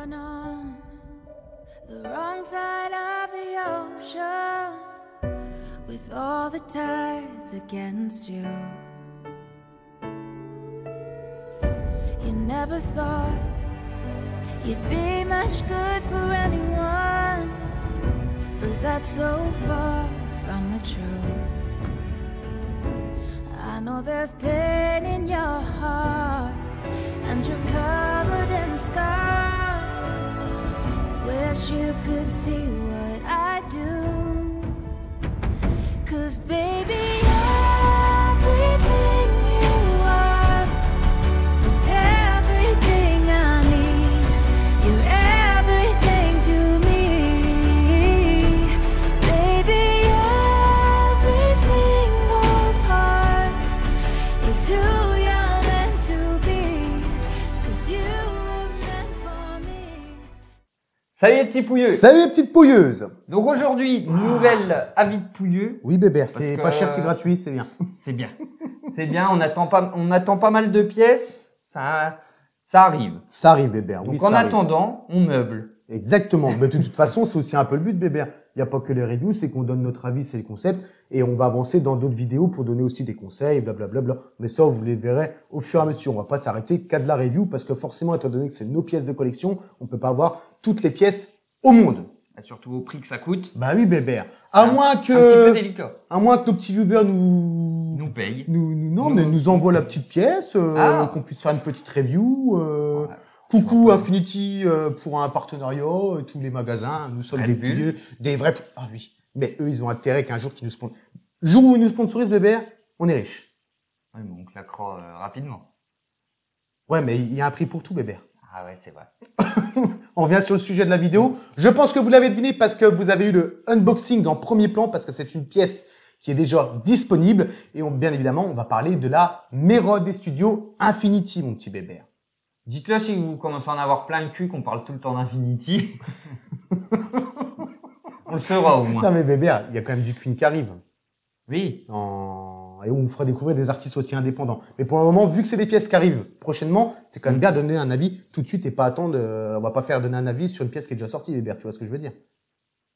born on the wrong side of the ocean, with all the tides against you. You never thought you'd be much good for anyone, but that's so far from the truth. I know there's pain in your heart, and you're covered in scars. Wish you could see what I do, 'cause baby, everything you are is everything I need. You're everything to me, baby. Every single part is who you're meant to be, 'cause you were meant for me. Salut les petits pouilleux. Salut les petites pouilleuses. Donc aujourd'hui, nouvelle avis de pouilleux. Oui bébé, c'est que, pas cher, c'est gratuit, c'est bien. C'est bien. C'est bien, on attend pas mal de pièces, ça arrive. Ça arrive bébé, Donc oui, en ça arrive. attendant, on meuble. Exactement, mais de toute façon, c'est aussi un peu le but bébé. Il n'y a pas que les reviews, c'est qu'on donne notre avis, c'est les concepts, et on va avancer dans d'autres vidéos pour donner aussi des conseils, blablabla. Mais ça, vous les verrez au fur et à mesure. On va pas s'arrêter qu'à de la review, parce que forcément, étant donné que c'est nos pièces de collection, on peut pas avoir toutes les pièces au monde. Et surtout au prix que ça coûte. Bah oui bébé. À moins Un petit peu que délicat. nos petits viewers Nous paye. nous envoient la petite pièce, qu'on puisse faire une petite review. Ouais. Coucou Infinity pour un partenariat, tous les magasins, nous sommes Red des Bull. pouilleux, des vrais. Ah oui, mais eux ils ont intérêt qu'un jour qu'ils nous sponsorisent. Le jour où ils nous sponsorisent bébé, on est riche. Oui, mais on claquera rapidement. Ouais, mais il y a un prix pour tout bébé. Ah ouais, c'est vrai. On revient sur le sujet de la vidéo. Je pense que vous l'avez deviné parce que vous avez eu le unboxing en premier plan parce que c'est une pièce qui est déjà disponible et bien évidemment on va parler de la Mera des studios Infinity mon petit bébé. Dites-le si vous commencez à en avoir plein le cul qu'on parle tout le temps d'Infinity. On le saura au moins. Non mais bébé, il y a quand même du Queen qui arrive. Oui. Et on vous fera découvrir des artistes aussi indépendants. Mais pour le moment, vu que c'est des pièces qui arrivent prochainement, c'est quand même bien de donner un avis tout de suite et pas attendre. On va pas faire donner un avis sur une pièce qui est déjà sortie, Hébert, tu vois ce que je veux dire?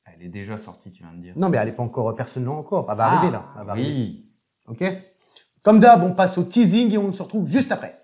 Elle est déjà sortie, tu viens de dire. Non, mais elle est pas encore, personne l'a encore. Elle va arriver là. Elle va arriver. Oui. Ok? Comme d'hab, on passe au teasing et on se retrouve juste après.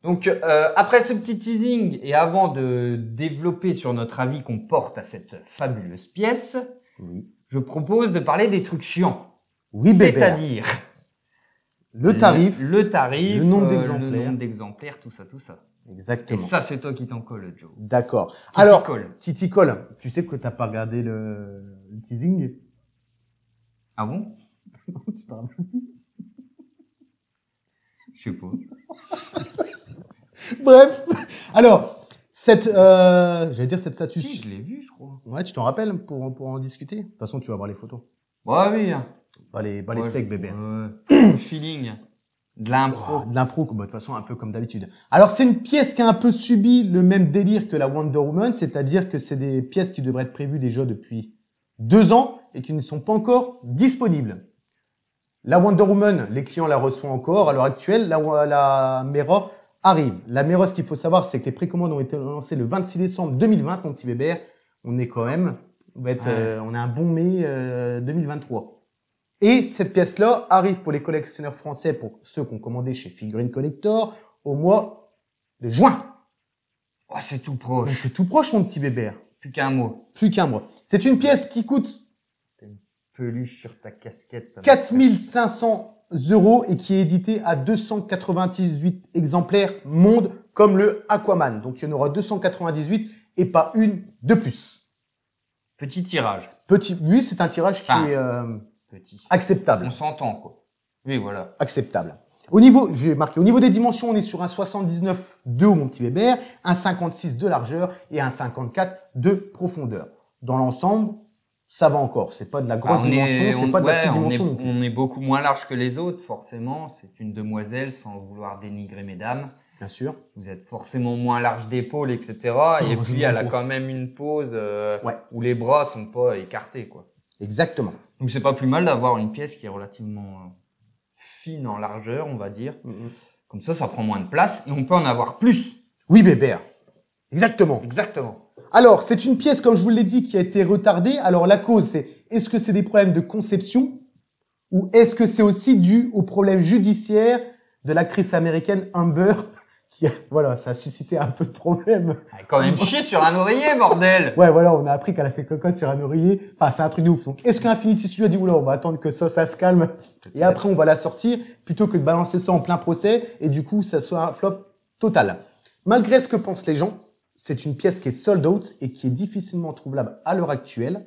Donc, après ce petit teasing et avant de développer sur notre avis qu'on porte à cette fabuleuse pièce, Oui. je propose de parler des trucs chiants. Oui, bébé. C'est-à-dire Le tarif. le tarif, le nombre le nombre d'exemplaires, tout ça. Et Exactement. ça, c'est toi qui t'en colle, Joe. D'accord. Qui Alors, t'y colle. qui t'y colle. Tu sais que t'as pas regardé le teasing? Ah bon? Tu te rappelles? Je sais pas. Bref. Alors, j'allais dire cette statue. Si, je l'ai vu, je crois. Ouais, tu t'en rappelles pour en discuter? De toute façon, tu vas voir les photos. Ouais, oui. Hein. Pas les Ouais, steaks, bébé. Le feeling. De l'impro. De l'impro, de toute façon, un peu comme d'habitude. Alors, c'est une pièce qui a un peu subi le même délire que la Wonder Woman, c'est-à-dire que c'est des pièces qui devraient être prévues déjà depuis 2 ans et qui ne sont pas encore disponibles. La Wonder Woman, les clients la reçoivent encore. À l'heure actuelle, la Mera arrive. La Mera, ce qu'il faut savoir, c'est que les précommandes ont été lancées le 26 décembre 2020, mon petit bébé. On est quand même, on a un bon mai 2023. Et cette pièce-là arrive pour les collectionneurs français, pour ceux qui ont commandé chez Figurine Collector, au mois de juin. Oh, c'est tout Donc proche. c'est tout proche, mon petit bébé. Plus qu'un mot. Plus qu'un mois. C'est une pièce qui coûte peluche sur ta casquette. Ça 4500 € et qui est édité à 298 exemplaires monde comme le Aquaman. Donc il y en aura 298 et pas une de plus. Petit tirage. Oui, c'est un tirage qui est Petit. acceptable. On s'entend, quoi. Oui, voilà. Acceptable. Au niveau, j'ai marqué, au niveau des dimensions, on est sur un 79,2 mon petit bébé, un 56 de largeur et un 54 de profondeur. Dans l'ensemble, ça va encore. C'est pas de la grosse dimension, c'est pas de la petite dimension. On est beaucoup moins large que les autres, forcément. C'est une demoiselle, sans vouloir dénigrer mesdames. Bien sûr. Vous êtes forcément moins large d'épaule, etc. Et puis, elle a quand même une pose où les bras sont pas écartés, quoi. Exactement. Donc, c'est pas plus mal d'avoir une pièce qui est relativement fine en largeur, on va dire. Comme ça prend moins de place et on peut en avoir plus. Oui, bébé. Exactement. Exactement. Alors, c'est une pièce, comme je vous l'ai dit, qui a été retardée. Alors, la cause, c'est est-ce que c'est des problèmes de conception ou est-ce que c'est aussi dû aux problèmes judiciaires de l'actrice américaine Amber qui, voilà, ça a suscité un peu de problème. Elle a quand même chié sur un oreiller, bordel. Ouais, voilà, on a appris qu'elle a fait caca sur un oreiller. Enfin, c'est un truc de ouf. Donc, est-ce qu'Infinity Studio a dit, oula, on va attendre que ça se calme et après, on va la sortir plutôt que de balancer ça en plein procès et du coup, ça soit un flop total. Malgré ce que pensent les gens, c'est une pièce qui est sold out et qui est difficilement trouvable à l'heure actuelle.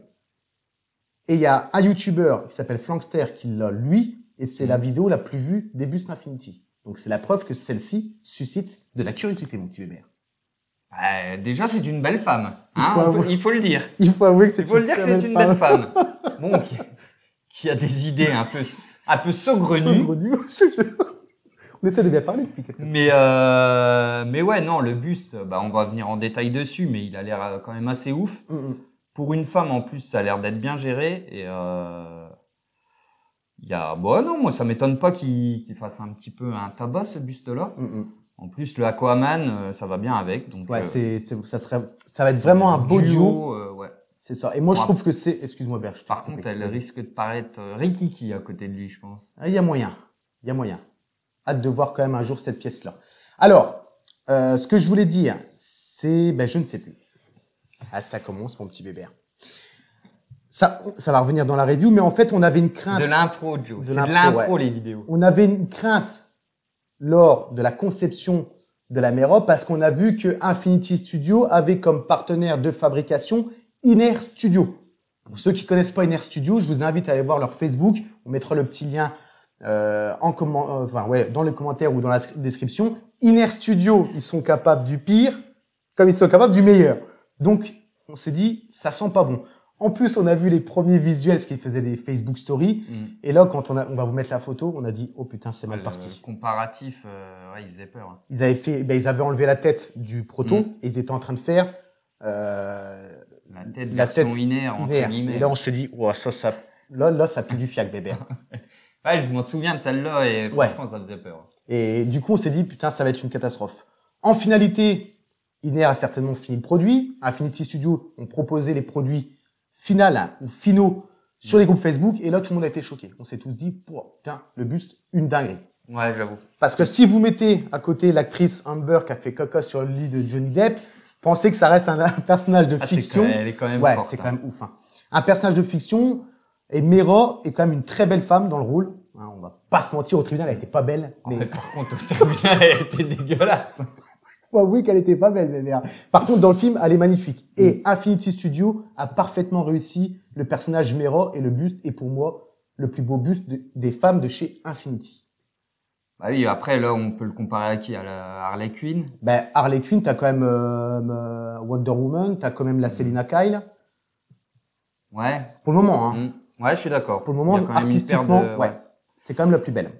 Et il y a un YouTuber qui s'appelle Flankster qui l'a, lui, et c'est la vidéo la plus vue des Bust Infinity. Donc, c'est la preuve que celle-ci suscite de la curiosité, mon petit bébé. Déjà, c'est une belle femme. Il faut le dire. Il faut avouer que c'est une belle femme. Bon, qui a des idées un peu saugrenues. On essaie de bien parler depuis quelques temps. Mais ouais, non, le buste, on va venir en détail dessus, mais il a l'air quand même assez ouf. Pour une femme, en plus, ça a l'air d'être bien géré. Et non, moi, ça m'étonne pas qu'il fasse un petit peu un tabac, ce buste-là. En plus, le Aquaman, ça va bien avec. Donc, ouais, ça va être vraiment un beau duo. Ouais. C'est ça. Et moi, je trouve que c'est... Excuse-moi, Berge. Par contre, elle risque de paraître rikiki à côté de lui, je pense. Il y a moyen. Hâte de voir quand même un jour cette pièce-là. Alors, ce que je voulais dire, c'est... je ne sais plus. Ça commence, mon petit bébé. Ça va revenir dans la review, mais en fait, on avait une crainte... De l'impro, Joe. C'est de l'impro, les vidéos. On avait une crainte lors de la conception de la Mera parce qu'on a vu que Infinity Studio avait comme partenaire de fabrication Inner Studio. Pour ceux qui connaissent pas Inner Studio, je vous invite à aller voir leur Facebook. On mettra le petit lien dans les commentaires ou dans la description. Inner Studio, ils sont capables du pire comme ils sont capables du meilleur. Donc, on s'est dit, ça sent pas bon. En plus, on a vu les premiers visuels, ce qu'ils faisaient des Facebook Stories. Et là, quand on va vous mettre la photo, on a dit, oh putain, c'est mal parti. Le comparatif, il faisait peur. Hein. Ils avaient enlevé la tête du proto et ils étaient en train de faire la tête Inner, entre guillemets. Et là, on se dit, oh, ça pue du fiac, bébé. Ouais, je m'en souviens de celle-là et franchement, ça faisait peur. Et du coup, on s'est dit, putain, ça va être une catastrophe. En finalité, Inner a certainement fini le produit. Infinity Studio ont proposé les produits finaux sur les groupes Facebook. Et là, tout le monde a été choqué. On s'est tous dit, putain, le buste, une dinguerie. Ouais, j'avoue. Parce que si vous mettez à côté l'actrice Amber qui a fait caca sur le lit de Johnny Depp, pensez que ça reste un personnage de fiction. Elle est quand même forte, c'est quand même ouf. Hein. Un personnage de fiction. Et Mera est quand même une très belle femme dans le rôle. Hein, on va pas se mentir, au tribunal, elle était pas belle. Mais par contre, au tribunal, elle était dégueulasse. Faut avouer qu'elle était pas belle, bébé. Par contre, dans le film, elle est magnifique. Et Infinity Studio a parfaitement réussi le personnage Mera et le buste est pour moi le plus beau buste des femmes de chez Infinity. Bah oui, après, là, on peut le comparer à qui? À la Harley Quinn? Harley Quinn, t'as quand même Wonder Woman, t'as quand même la Selina Kyle. Ouais. Pour le moment, hein. Ouais, je suis d'accord. Pour le moment, artistiquement, c'est quand même la plus belle.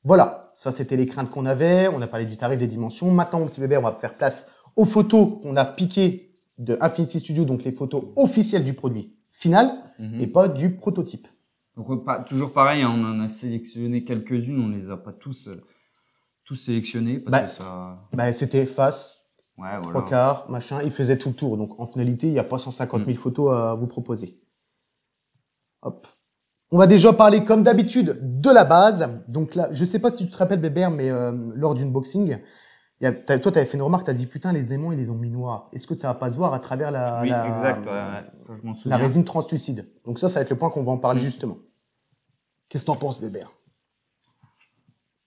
Voilà, ça c'était les craintes qu'on avait. On a parlé du tarif, des dimensions. Maintenant, mon petit bébé, on va faire place aux photos qu'on a piquées de Infinity Studio, donc les photos officielles du produit final et pas du prototype. Donc, toujours pareil, hein, on en a sélectionné quelques-unes, on les a pas tous sélectionnés parce que ça... c'était face, ouais, voilà. 3 quarts, machin, il faisait tout le tour. Donc en finalité, il n'y a pas 150 000 photos à vous proposer. Hop. On va déjà parler comme d'habitude de la base. Donc là, je sais pas si tu te rappelles, Bébert, mais lors d'une boxing, Toi, tu avais fait une remarque, tu as dit putain, les aimants, ils les ont mis noirs. Est-ce que ça va pas se voir à travers Oui, exact. Ouais. Ça, je m'en la souviens. résine translucide? Donc ça va être le point qu'on va en parler justement. Qu'est-ce que t'en penses, Bébert?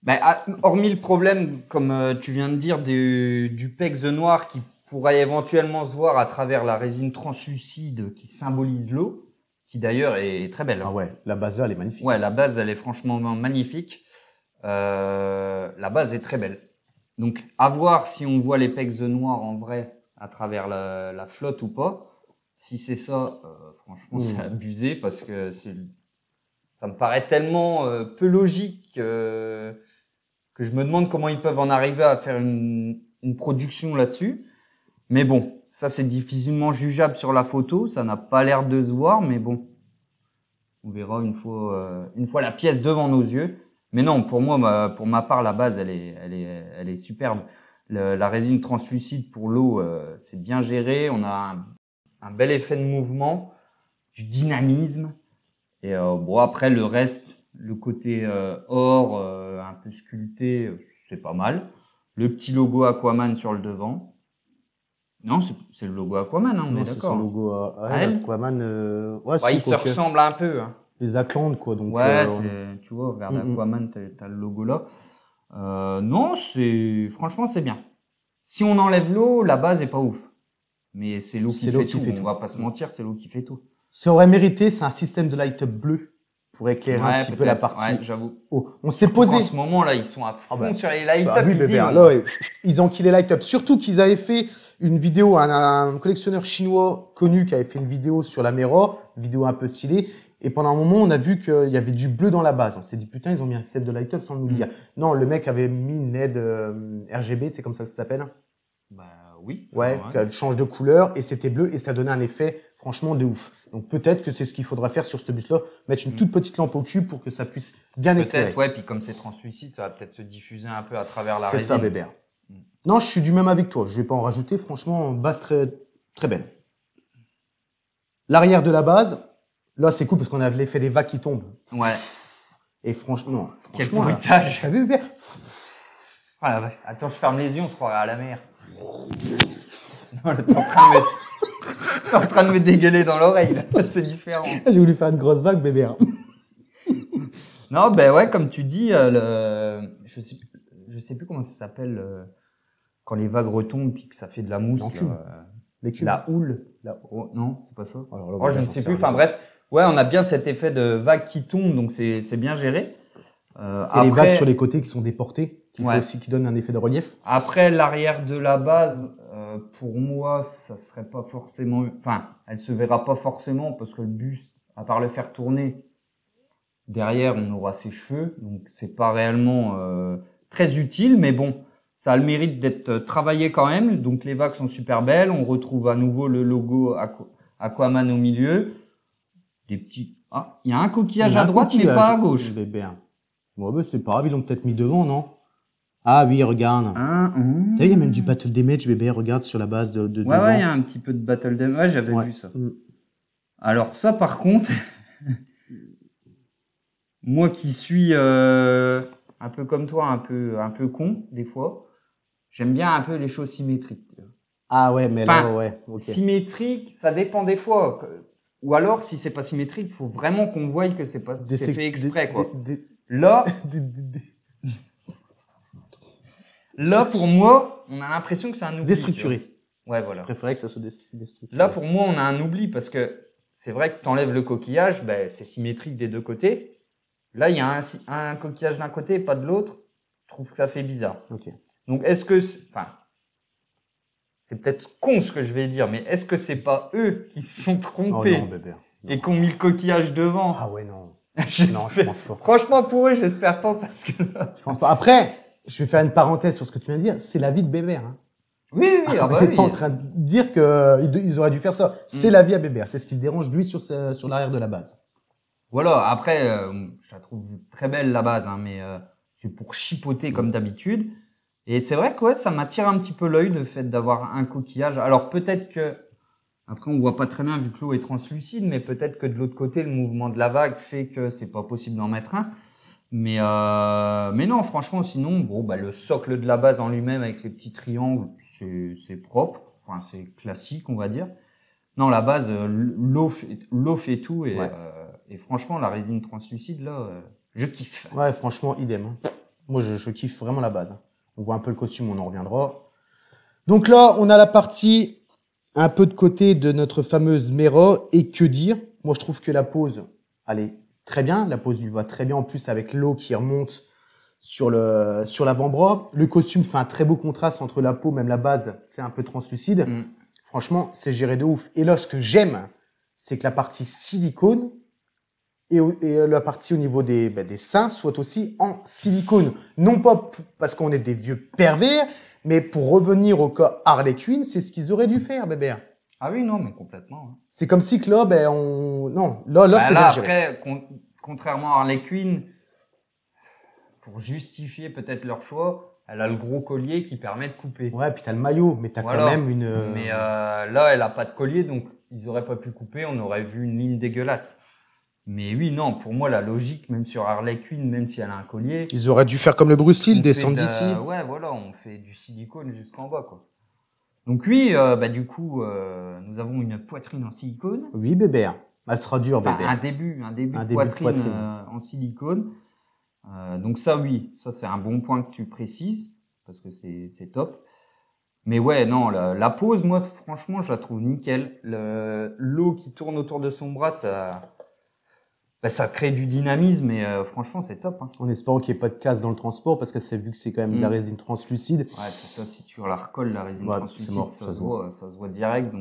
Ben, hormis le problème, comme tu viens de dire, du PEX noir qui pourrait éventuellement se voir à travers la résine translucide qui symbolise l'eau, qui d'ailleurs est très belle. Ah ouais, la base là, elle est magnifique. Ouais, la base, elle est franchement magnifique. La base est très belle. Donc, à voir si on voit les PEX noirs en vrai à travers la flotte ou pas. Si c'est ça, franchement, c'est abusé parce que ça me paraît tellement peu logique que je me demande comment ils peuvent en arriver à faire une production là-dessus. Mais bon, ça c'est difficilement jugeable sur la photo, ça n'a pas l'air de se voir, mais bon, on verra une fois la pièce devant nos yeux. Mais non, pour moi, pour ma part, la base, elle est superbe. La résine translucide pour l'eau, c'est bien géré. On a un bel effet de mouvement, du dynamisme. Et bon, après, le reste, le côté or, un peu sculpté, c'est pas mal. Le petit logo Aquaman sur le devant. Non, c'est le logo Aquaman, hein, on est d'accord. C'est son logo Aquaman. Ouais, il se ressemble un peu. Hein. Les Atlantes, quoi. Donc, ouais, tu vois, regarde Aquaman, t'as le logo là. Non, franchement, c'est bien. Si on enlève l'eau, la base est pas ouf. Mais c'est l'eau qui fait tout. On va pas se mentir, c'est l'eau qui fait tout. Ce qui aurait mérité, c'est un système de light-up bleu pour éclairer un petit peu la partie. Ouais, j'avoue. Oh, on s'est posé. En ce moment, là, ils sont à fond sur les light-up. Oui, là, ils ont killé light-up. Surtout qu'ils avaient fait une vidéo, un collectionneur chinois connu qui avait fait une vidéo sur la Mera, une vidéo un peu stylée. Et pendant un moment, on a vu qu'il y avait du bleu dans la base. On s'est dit, putain, ils ont mis un système de light-up sans nous le dire. Non, le mec avait mis une LED RGB, c'est comme ça que ça s'appelle. Bah oui. Ouais, qu'elle change de couleur et c'était bleu et ça donnait un effet franchement de ouf. Donc peut-être que c'est ce qu'il faudra faire sur ce bus-là, mettre une toute petite lampe au cul pour que ça puisse bien éclairer. Peut-être, ouais, puis comme c'est translucide, ça va peut-être se diffuser un peu à travers la résine. C'est ça, Bébert. Non, je suis du même avec toi. Je vais pas en rajouter. Franchement, base très, très belle. L'arrière de la base, là, c'est cool parce qu'on a l'effet des vagues qui tombent. Ouais. Et franchement, quel bruitage. T'as vu, Bébert? Ah ouais. Attends, je ferme les yeux, on se croirait à la mer. Non, là, t'es en train de me dégueuler dans l'oreille. C'est différent. J'ai voulu faire une grosse vague, Bébert. Non, ben ouais, comme tu dis, je sais plus comment ça s'appelle quand les vagues retombent puis que ça fait de la mousse. La houle. Oh, non, c'est pas ça. Alors là, je ne sais plus. Enfin bref, ouais, on a bien cet effet de vagues qui tombent, donc c'est bien géré. Et après, les vagues sur les côtés qui sont déportées, qui donnent un effet de relief. Après, l'arrière de la base, pour moi, ça serait pas forcément. Enfin, elle se verra pas forcément parce que le buste, à part le faire tourner, derrière, on aura ses cheveux, donc c'est pas réellement très utile, mais bon, ça a le mérite d'être travaillé quand même. Donc les vagues sont super belles. On retrouve à nouveau le logo Aquaman au milieu. Des petits. Ah, il y a un coquillage à droite, mais pas à gauche. Bon, ben, c'est pas grave, ils l'ont peut-être mis devant, non? Ah oui, regarde. T'as vu, il y a même du Battle Damage, bébé, regarde sur la base de devant. Ouais, il y a un petit peu de Battle Damage. Ouais, j'avais vu ça. Alors ça, par contre, moi qui suis un peu comme toi, un peu con, des fois, j'aime bien un peu les choses symétriques. Ah ouais, mais là, ouais. Okay. Symétrique, ça dépend des fois. Ou alors, si c'est pas symétrique, il faut vraiment qu'on voie que c'est fait exprès, quoi. Là, là, pour moi, on a l'impression que c'est un oubli. Déstructuré. Ouais, voilà. Je préférais que ça soit déstructuré. Là, pour moi, on a un oubli parce que c'est vrai que tu enlèves le coquillage, ben, c'est symétrique des deux côtés. Là, il y a un coquillage d'un côté et pas de l'autre. Je trouve que ça fait bizarre. Ok. Donc, est-ce que, c'est peut-être con ce que je vais dire, mais est-ce que c'est pas eux qui se sont trompés et qui ont mis le coquillage devant? Ah ouais, non. Non, je pense pas. Franchement, pour eux, j'espère pas parce que je pense pas. Après, je vais faire une parenthèse sur ce que tu viens de dire. C'est la vie de Bébert. Hein. Oui. C'est pas en train de dire qu'ils auraient dû faire ça. C'est la vie à Bébert. C'est ce qui le dérange, lui, sur l'arrière de la base. Voilà. Après, je la trouve très belle, la base, hein, mais c'est pour chipoter comme d'habitude. Et c'est vrai que ouais, ça m'attire un petit peu l'œil, le fait d'avoir un coquillage. Alors, peut-être que, après, on voit pas très bien vu que l'eau est translucide, mais peut-être que de l'autre côté, le mouvement de la vague fait que c'est pas possible d'en mettre un. Mais non, franchement, sinon, bon, bah, le socle de la base en lui-même avec les petits triangles, c'est propre. Enfin, c'est classique, on va dire. Non, la base, l'eau fait tout. Et franchement, la résine translucide, là, je kiffe. Ouais, franchement, idem. Hein. Moi, je kiffe vraiment la base. On voit un peu le costume, on en reviendra. Donc là, on a la partie un peu de côté de notre fameuse Mera. Et que dire? Moi, je trouve que la pose, elle est très bien. La pose lui va très bien en plus avec l'eau qui remonte sur l'avant-bras. Le costume fait un très beau contraste entre la peau, même la base, c'est un peu translucide. Franchement, c'est géré de ouf. Et là, ce que j'aime, c'est que la partie silicone et la partie au niveau des seins soit aussi en silicone. Non pas parce qu'on est des vieux pervers, mais pour revenir au cas Harley Quinn, c'est ce qu'ils auraient dû faire, bébé. Ah oui, non, mais complètement. Hein. C'est comme si que là, non, là, Bah c'est là, bien géré. après, contrairement à Harley Quinn, pour justifier peut-être leur choix, elle a le gros collier qui permet de couper. Ouais, puis t'as le maillot, mais t'as quand même une... Mais là, elle a pas de collier, donc ils auraient pas pu couper, on aurait vu une ligne dégueulasse. Mais oui, non, pour moi, la logique, même sur Harley Quinn, même si elle a un collier... Ils auraient dû faire comme le Bruce Lee, descendre d'ici. Ouais, voilà, on fait du silicone jusqu'en bas, quoi. Donc oui, du coup, nous avons une poitrine en silicone. Oui, bébé. Elle sera dure, Enfin, bébé. un début de poitrine. En silicone. Donc ça, oui, ça c'est un bon point que tu précises, parce que c'est top. Mais ouais, non, la pose, moi, franchement, je la trouve nickel. L'eau qui tourne autour de son bras, ça crée du dynamisme et franchement, c'est top. Hein. En espérant qu'il n'y ait pas de casse dans le transport, parce que c'est vu que c'est quand même de la résine translucide. Ouais, puis ça, si tu la recolles, la résine translucide, mort, ça se voit direct.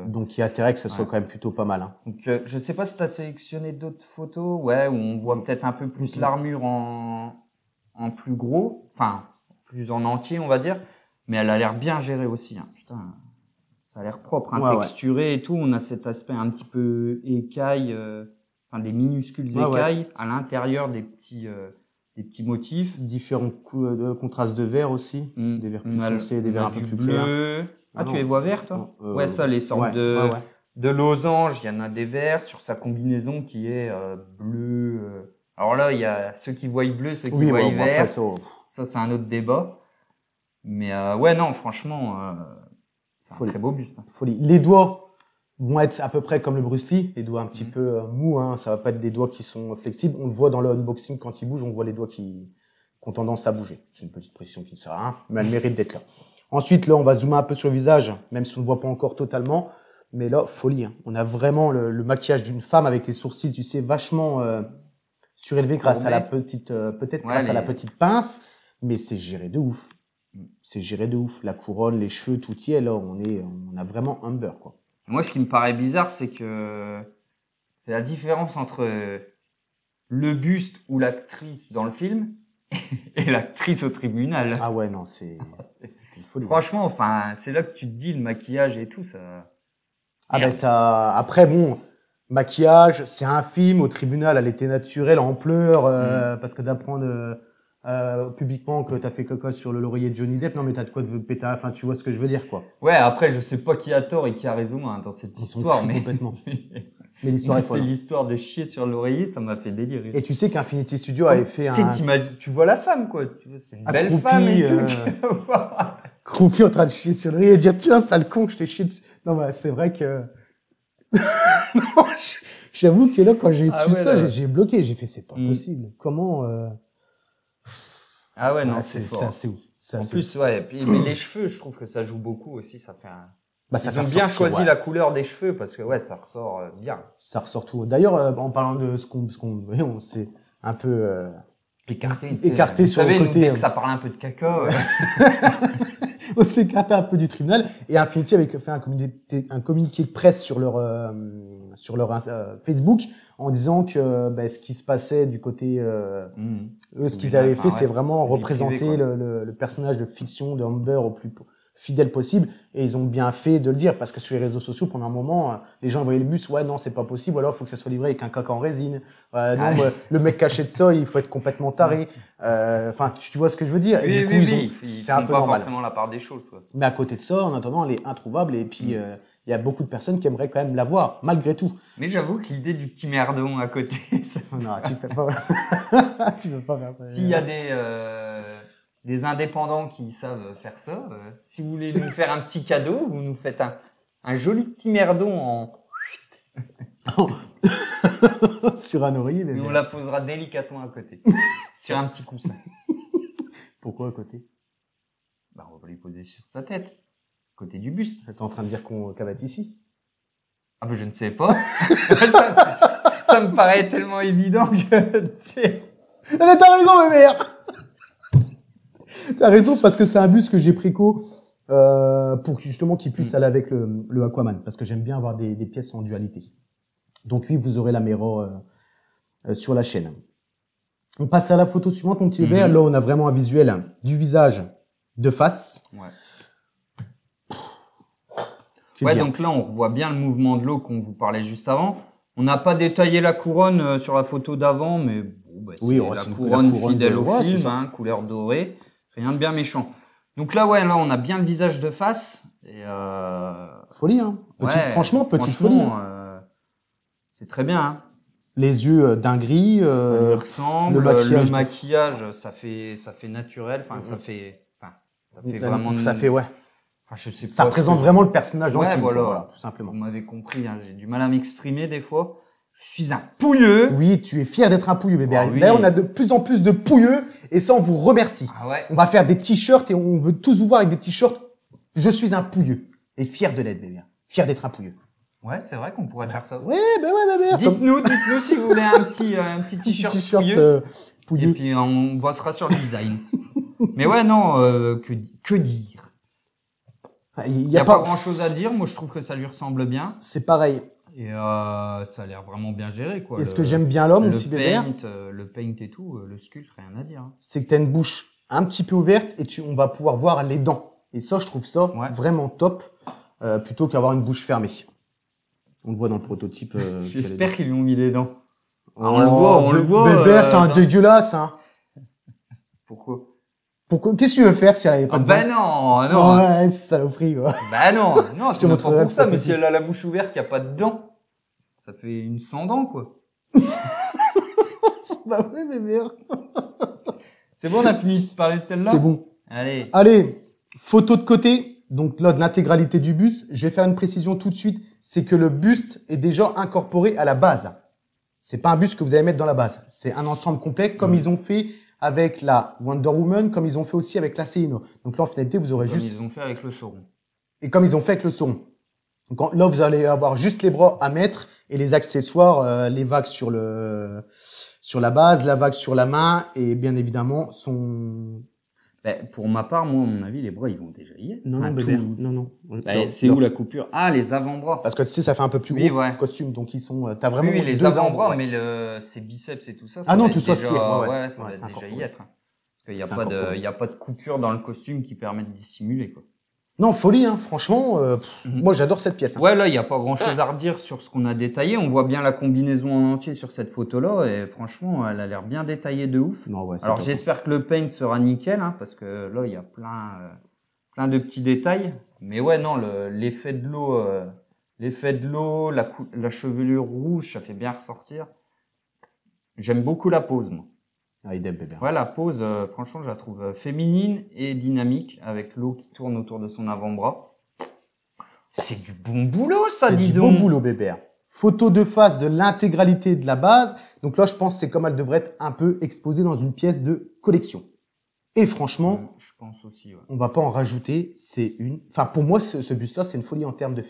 Donc il y a intérêt que ça soit quand même plutôt pas mal. Hein. Donc je sais pas si tu as sélectionné d'autres photos, ouais, où on voit peut-être un peu plus l'armure en plus gros, enfin, plus en entier, on va dire. Mais elle a l'air bien gérée aussi. Hein. Putain, ça a l'air propre, hein, texturé et tout. On a cet aspect un petit peu écaille... des minuscules écailles à l'intérieur des petits motifs. Différents contrastes de verre aussi. Des verres plus foncés, des verres un peu plus clairs. Ah, tu les vois verts, toi? Ouais, ça, les sortes de losanges. Il y en a des verts sur sa combinaison qui est bleu. Alors là, il y a ceux qui voient bleu, ceux qui voient vert. Ça, c'est un autre débat. Mais ouais, non, franchement, c'est un très beau buste. Hein. Folie. Les doigts vont être à peu près comme le Bruce Lee, les doigts un petit peu mous, hein. Ça va pas être des doigts qui sont flexibles. On le voit dans le unboxing quand ils bougent, on voit les doigts qui ont tendance à bouger. C'est une petite précision qui ne sert à rien, mais elle mérite d'être là. Ensuite, là, on va zoomer un peu sur le visage, même si on ne le voit pas encore totalement. Mais là, folie. Hein. On a vraiment le maquillage d'une femme avec les sourcils, tu sais, vachement surélevés grâce à la petite, grâce à la petite pince. Mais c'est géré de ouf. C'est géré de ouf. La couronne, les cheveux, tout y est. Là, on a vraiment un beurre, quoi. Moi, ce qui me paraît bizarre, c'est que c'est la différence entre le buste ou l'actrice dans le film et l'actrice au tribunal. Ah ouais, non, c'était une folie. Franchement, enfin, c'est là que tu te dis le maquillage et tout, ça. Ah ben ça. Après, bon, maquillage, c'est un film. Au tribunal, elle était naturelle, en pleurs, parce que d'apprendre publiquement que t'as fait caca sur le laurier de Johnny Depp, non mais t'as de quoi de péter. Enfin, tu vois ce que je veux dire, quoi. Ouais, après, je sais pas qui a tort et qui a raison dans cette histoire, mais complètement. Mais l'histoire est folle. C'est l'histoire de chier sur l'oreiller, ça m'a fait délirer. Et tu sais qu'Infinity Studio avait fait tu vois la femme, quoi. C'est une belle femme et tout. Croupi en train de chier sur l'oreiller et dire tiens, sale con, je t'ai chié dessus. Non, bah, c'est vrai que. Non, j'avoue que là, quand j'ai su ça, j'ai bloqué. J'ai fait c'est pas possible. Comment. Ah ouais, non, c'est fort. C'est ouf. En plus, ouais. Mais les cheveux, je trouve que ça joue beaucoup aussi. Ça fait un. Ils ont bien choisi la couleur des cheveux parce que ouais, ça ressort bien. Ça ressort tout. D'ailleurs, en parlant de ce qu'on on s'est un peu écarté sur le côté. Dès que ça parle un peu de caca. On s'est écarté un peu du tribunal et Infinity avait fait un communiqué de presse sur leur Facebook en disant que ce qui se passait du côté eux, ce qu'ils avaient fait, c'est vraiment représenter le personnage de fiction de Amber au plus fidèle possible, et ils ont bien fait de le dire parce que sur les réseaux sociaux pendant un moment les gens voyaient le bus, ouais non c'est pas possible, ou alors il faut que ça soit livré avec un caca en résine, le mec caché de ça il faut être complètement taré, enfin tu vois ce que je veux dire, et du coup c'est un peu pas normal. Forcément la part des choses, quoi. Mais à côté de ça, en attendant, elle est introuvable, et puis il y a beaucoup de personnes qui aimeraient quand même l'avoir, malgré tout. Mais j'avoue que l'idée du petit merdon à côté, ça... Non, tu peux pas. Tu peux pas faire ça. S'il y a des indépendants qui savent faire ça, si vous voulez nous faire un petit cadeau, vous nous faites un joli petit merdon Sur un oreiller, et on la posera délicatement à côté, sur un petit coussin. Pourquoi à côté? Bah, on va lui poser sur sa tête, côté du buste. T'es en train de dire qu'elle va être ici? Ah ben je ne sais pas. ça me paraît tellement évident que c'est... Mais t'as raison, ma mère. T'as raison, parce que c'est un bus que j'ai préco pour justement qu'il puisse aller avec le Aquaman, parce que j'aime bien avoir des pièces en dualité. Donc oui, vous aurez la Mero sur la chaîne. On passe à la photo suivante, mon petit bébé. Là, on a vraiment un visuel du visage de face. Ouais. Ouais, donc là, on voit bien le mouvement de l'eau qu'on vous parlait juste avant. On n'a pas détaillé la couronne sur la photo d'avant, mais bon, bah, c'est la couronne fidèle au film, hein, couleur dorée. Rien de bien méchant. Donc là, là, on a bien le visage de face. Et folie, hein. Franchement, petite folie. C'est très bien, hein. Les yeux d'un gris. Ça lui ressemble. Le maquillage, ça fait naturel. Enfin, ça fait vraiment. Ça fait, ouais. Enfin, je sais pas. Ça représente vraiment le personnage dans le film. Voilà, tout simplement. Vous m'avez compris, hein, j'ai du mal à m'exprimer des fois. Je suis un pouilleux. Oui, tu es fier d'être un pouilleux, bébé. Ah, oui. D'ailleurs, on a de plus en plus de pouilleux et ça, on vous remercie. Ah ouais. On va faire des t-shirts et on veut tous vous voir avec des t-shirts. Je suis un pouilleux et fier de l'être, bébé. Fier d'être un pouilleux. Ouais, c'est vrai qu'on pourrait faire ça. Ouais, bébé. Dites-nous si vous voulez un petit t-shirt pouilleux. Et puis on bossera sur le design. Mais ouais, non, que dire? Il n'y a pas grand-chose à dire. Moi, je trouve que ça lui ressemble bien. C'est pareil. Et ça a l'air vraiment bien géré, quoi. Et ce que j'aime bien là, mon petit bébé, le paint et tout, le sculpte, rien à dire. Hein. C'est que tu as une bouche un petit peu ouverte et on va pouvoir voir les dents. Et ça, je trouve ça vraiment top, plutôt qu'avoir une bouche fermée. On le voit dans le prototype. J'espère qu'ils lui ont mis des dents. On le voit. Bébé, t'es un dégueulasse, hein. Pourquoi? Qu'est-ce que tu veux faire si elle avait pas de dents? Ben non. Ouais, c'est saloperie, ouais. Ben non, c'est pas pour ça, mais si elle a la bouche ouverte, qu'il n'y a pas de dents, ça fait une sans dents, quoi. Bah ouais, bébé. C'est bon, on a fini de parler de celle-là? C'est bon. Allez, photo de côté. Donc là, de l'intégralité du buste. Je vais faire une précision tout de suite. C'est que le buste est déjà incorporé à la base. C'est pas un buste que vous allez mettre dans la base. C'est un ensemble complet, comme ils ont fait avec la Wonder Woman, comme ils ont fait aussi avec la Céline. Donc là, en finalité, vous aurez juste... Comme ils ont fait avec le Sauron. Et comme ils ont fait avec le Sauron. Donc là, vous allez avoir juste les bras à mettre et les accessoires, les vagues sur la base, la vague sur la main et bien évidemment son... Ben, pour ma part, moi, à mon avis, les bras, ils vont déjà y être. Non, bébé. Non. Ben, c'est où la coupure? Ah, les avant-bras. Parce que tu sais, ça fait un peu plus gros costume, donc ils sont... T'as vraiment les deux avant-bras, mais ces biceps et tout ça, non, tout ça, ça va déjà y être. Parce qu'il n'y a pas de coupure dans le costume qui permet de dissimuler, quoi. Non, folie, hein. Franchement, moi, j'adore cette pièce. Hein. Ouais, là, il n'y a pas grand-chose à redire sur ce qu'on a détaillé. On voit bien la combinaison en entier sur cette photo-là. Et franchement, elle a l'air bien détaillée de ouf. Non, ouais, alors, j'espère que le paint sera nickel, hein, parce que là, il y a plein de petits détails. Mais ouais, non, l'effet de l'eau, la chevelure rouge, ça fait bien ressortir. J'aime beaucoup la pose, moi. Ah, idem, bébé. Ouais, la pose, franchement, je la trouve féminine et dynamique, avec l'eau qui tourne autour de son avant-bras. C'est du bon boulot, ça, dis donc. C'est du bon boulot, bébé. Photo de face de l'intégralité de la base. Donc là, je pense que c'est comme elle devrait être un peu exposée dans une pièce de collection. Et franchement, je pense aussi, ouais. On va pas en rajouter. Enfin, pour moi, ce buste-là, c'est une folie en termes de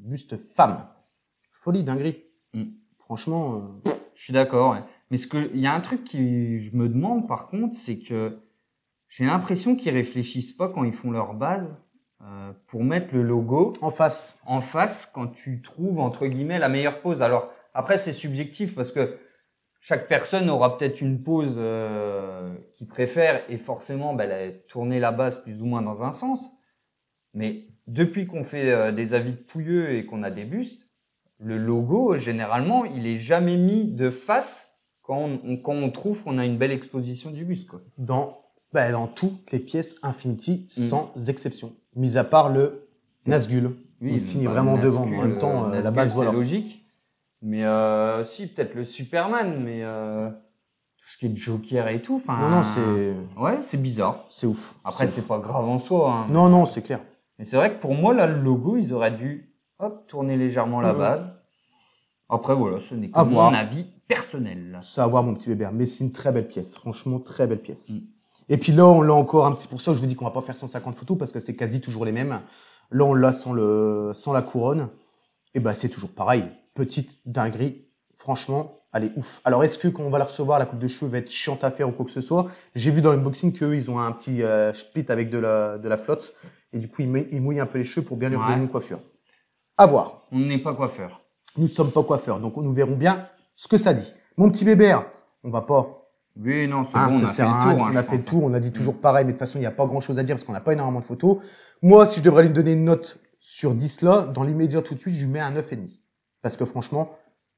buste femme. Folie, dinguerie. Franchement. Je suis d'accord, ouais. Mais il y a un truc je me demande par contre, c'est que j'ai l'impression qu'ils réfléchissent pas quand ils font leur base pour mettre le logo en face quand tu trouves entre guillemets la meilleure pose. Alors après c'est subjectif parce que chaque personne aura peut-être une pose qu'il préfère et forcément tourner la base plus ou moins dans un sens. Mais depuis qu'on fait des avis de pouilleux et qu'on a des bustes, le logo généralement il est jamais mis de face. Quand on trouve qu'on a une belle exposition du buste, quoi. Dans toutes les pièces Infinity, sans exception. Mis à part le Nazgul. Oui, il signe bah, vraiment Nazgûl, devant. En même temps, la Nazgûl, base, c'est voilà. logique. Mais si, peut-être le Superman, mais tout ce qui est Joker et tout. Non, c'est. Ouais, c'est bizarre. C'est ouf. Après, c'est pas grave en soi. Hein, Non, c'est clair. mais c'est vrai que pour moi, là, le logo, ils auraient dû tourner légèrement la base. Après, voilà, ce n'est que mon avis personnel. Ça à voir, mon petit Bébert. Mais c'est une très belle pièce. Franchement, très belle pièce. Et puis là, on l'a encore un petit. Pour ça, je vous dis qu'on va pas faire 150 photos parce que c'est quasi toujours les mêmes. Là, on l'a sans la couronne. Et ben, c'est toujours pareil. Petite dinguerie. Franchement, elle est ouf. Alors, est-ce que quand on va la recevoir, la coupe de cheveux va être chiante à faire ou quoi que ce soit? J'ai vu dans l'unboxing qu'eux, ils ont un petit split avec de la flotte. Et du coup, ils mouillent un peu les cheveux pour bien lui redonner une coiffure. À voir. On n'est pas coiffeur. Nous ne sommes pas coiffeurs. Donc, nous verrons bien ce que ça dit. Mon petit Bébert, on va pas. Oui, non, c'est bon, on a fait le tour. On a fait le tour, on a dit toujours pareil, mais de toute façon, il n'y a pas grand-chose à dire parce qu'on n'a pas énormément de photos. Moi, si je devrais lui donner une note sur 10 là, dans l'immédiat tout de suite, je lui mets un 9,5. Parce que franchement,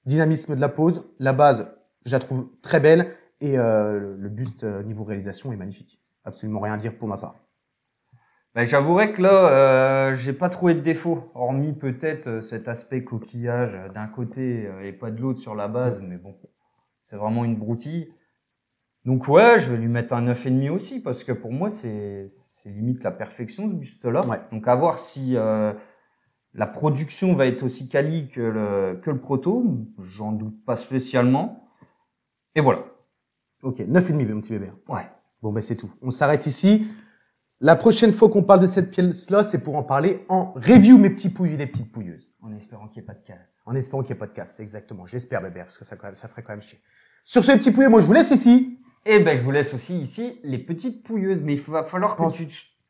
dynamisme de la pose, la base, je la trouve très belle et le buste niveau réalisation est magnifique. Absolument rien à dire pour ma part. Ben, j'avouerais que là, j'ai pas trouvé de défaut, hormis peut-être cet aspect coquillage d'un côté et pas de l'autre sur la base, mais bon, c'est vraiment une broutille. Donc ouais, je vais lui mettre un 9,5 aussi, parce que pour moi, c'est limite la perfection ce buste-là. Ouais. Donc à voir si la production va être aussi quali que le proto, j'en doute pas spécialement. Et voilà. Ok, 9,5 mon petit Bébert. Ouais. Bon ben c'est tout. On s'arrête ici. La prochaine fois qu'on parle de cette pièce-là, c'est pour en parler en review, mes petits pouilleux, les petites pouilleuses. En espérant qu'il n'y ait pas de casse. En espérant qu'il n'y ait pas de casse, exactement. J'espère, Bébert, parce que ça ferait quand même chier. Sur ce, petits pouilleux, moi je vous laisse ici. Eh ben, je vous laisse aussi ici les petites pouilleuses, mais il va falloir que tu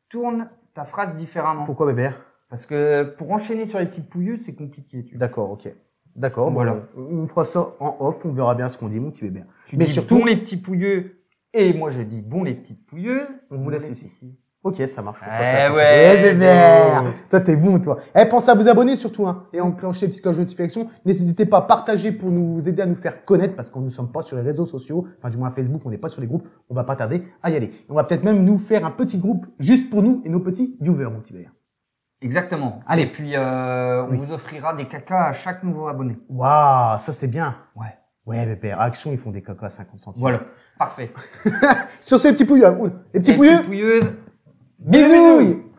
tournes ta phrase différemment. Pourquoi, Bébert? Parce que pour enchaîner sur les petites pouilleuses, c'est compliqué. D'accord, ok. D'accord, voilà. On fera ça en off, on verra bien ce qu'on dit, mon petit Bébert. Mais surtout, bon les petits pouilleux, et moi je dis bon les petites pouilleuses. On vous laisse ici. Ok, ça marche. Ouais, Bébert. Toi, t'es bon, toi. Pensez à vous abonner surtout, hein, et enclencher les petites cloches de notification. N'hésitez pas à partager pour nous aider à nous faire connaître, parce qu'on ne sommes pas sur les réseaux sociaux. Enfin, du moins à Facebook, on n'est pas sur les groupes. On va pas tarder à y aller. On va peut-être même nous faire un petit groupe juste pour nous et nos petits viewers, mon petit Bébert. Exactement. Allez. Et puis, on vous offrira des cacas à chaque nouveau abonné. Waouh, ça c'est bien. Ouais. Ouais, Bébert. Action, ils font des cacas à 50 centimes. Voilà. Parfait. Sur ce, les petits pouilleux. Les petits pouilleux. Pouilleuses. Bisous.